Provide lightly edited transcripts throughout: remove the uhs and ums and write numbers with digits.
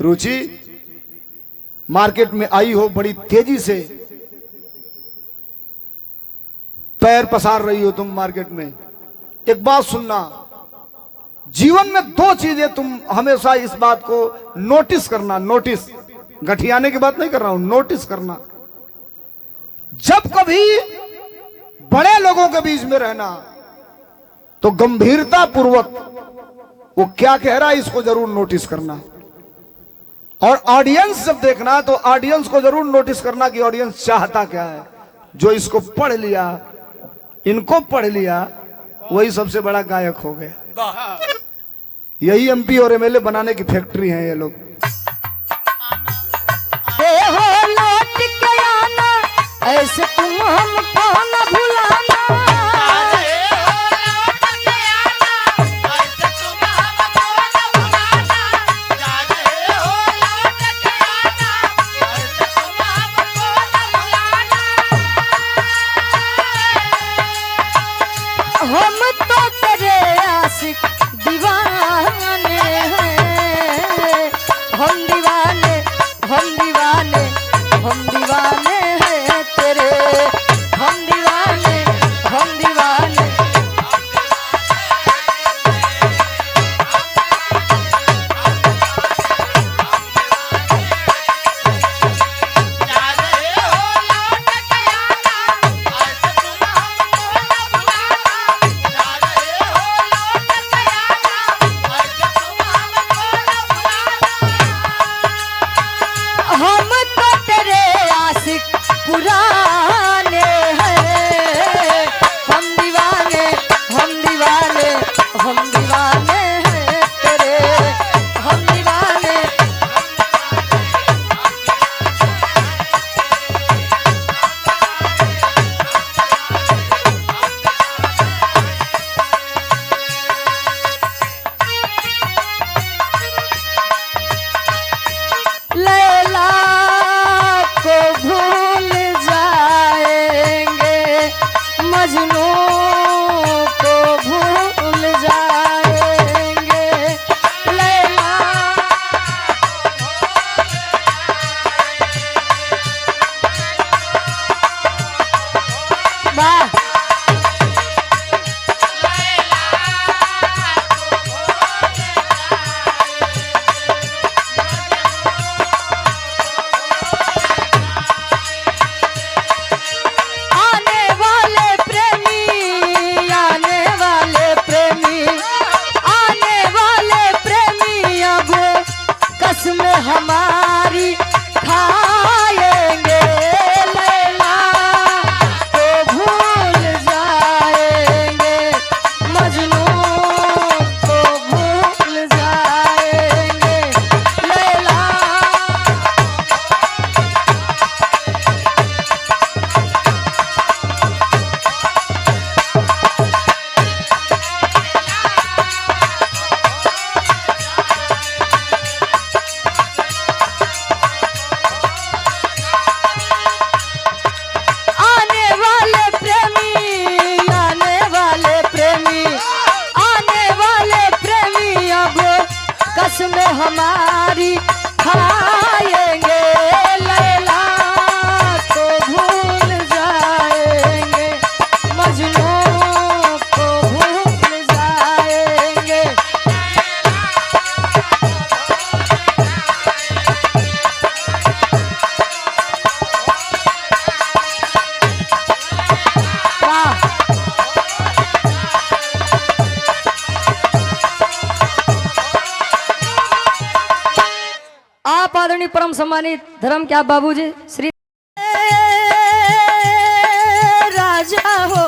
रुचि market में आई हो, बड़ी तेजी से पैर पसार रही हो तुम मार्केट में। एक बात सुनना, जीवन में दो चीजें तुम हमेशा इस बात को नोटिस करना, नोटिस, गठियाने की बात नहीं कर रहा हूं, नोटिस करना। जब कभी बड़े लोगों के बीच में रहना तो गंभीरता पूर्वक वो क्या कह रहा है इसको जरूर नोटिस करना। और ऑडियंस जब देखना तो ऑडियंस को जरूर नोटिस करना कि ऑडियंस चाहता क्या है। जो इसको पढ़ लिया, इनको पढ़ लिया, वही सबसे बड़ा गायक हो गया। यही एमपी और एमएलए बनाने की फैक्ट्री है ये लोग। हो लौट के आना, ऐसे तुम हमको न भुलाना। हम तो तेरे आशिक दीवाने हैं, हम दीवाने, हम दीवाने, हम दीवाने हैं तेरे, हम दीवाने, हम दीवाने। हम तो तेरे आशिक पुराने हैं, हम दीवाने, हम दीवाने, हम दीवाने हैं तेरे, हम दीवाने। लैला को भूल जाएंगे, मजनू को भूल जाएंगे। लैला वाह, आने वाले प्रेमी, आने वाले प्रेमी, आने वाले प्रेमी अब कसम हमारी खाएंगे। लैला को भूल जाएंगे, मजनू को भूल जाएंगे। लैला आने वाले प्रेमी, आने वाले प्रेमी, आने वाले प्रेमी अब कसम हमारी खाएंगे। लैला को भूल जाएंगे, मजनू को भूल जाएंगे। वाह, आप आदरणीय परम सम्मानित धर्म क्या बाबूजी श्री राजा हो,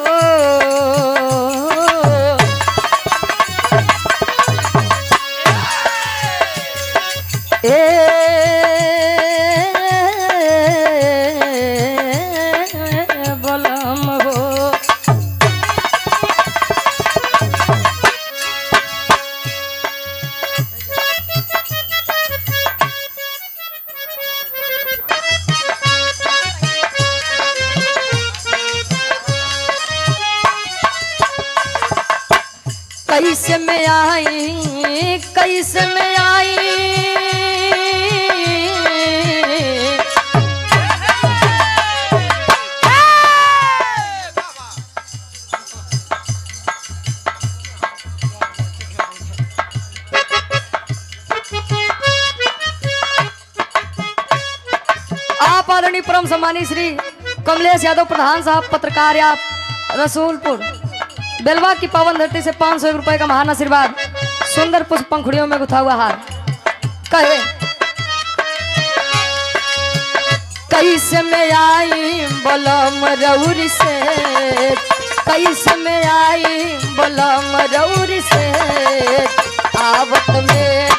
बलम हो। कैसे में आई, कैसे में आई, आदरणीय परम सम्मानी श्री कमलेश यादव प्रधान साहब पत्रकार या रसूलपुर बेलवा की पावन धरती से 500 रुपए का महान आशीर्वाद, सुंदर पुष्प पंखुड़ियों में गुथा हुआ हार। कहे कैसे में आई बलम रउरी से, कैसे में आई बलम रउरी से, आवत में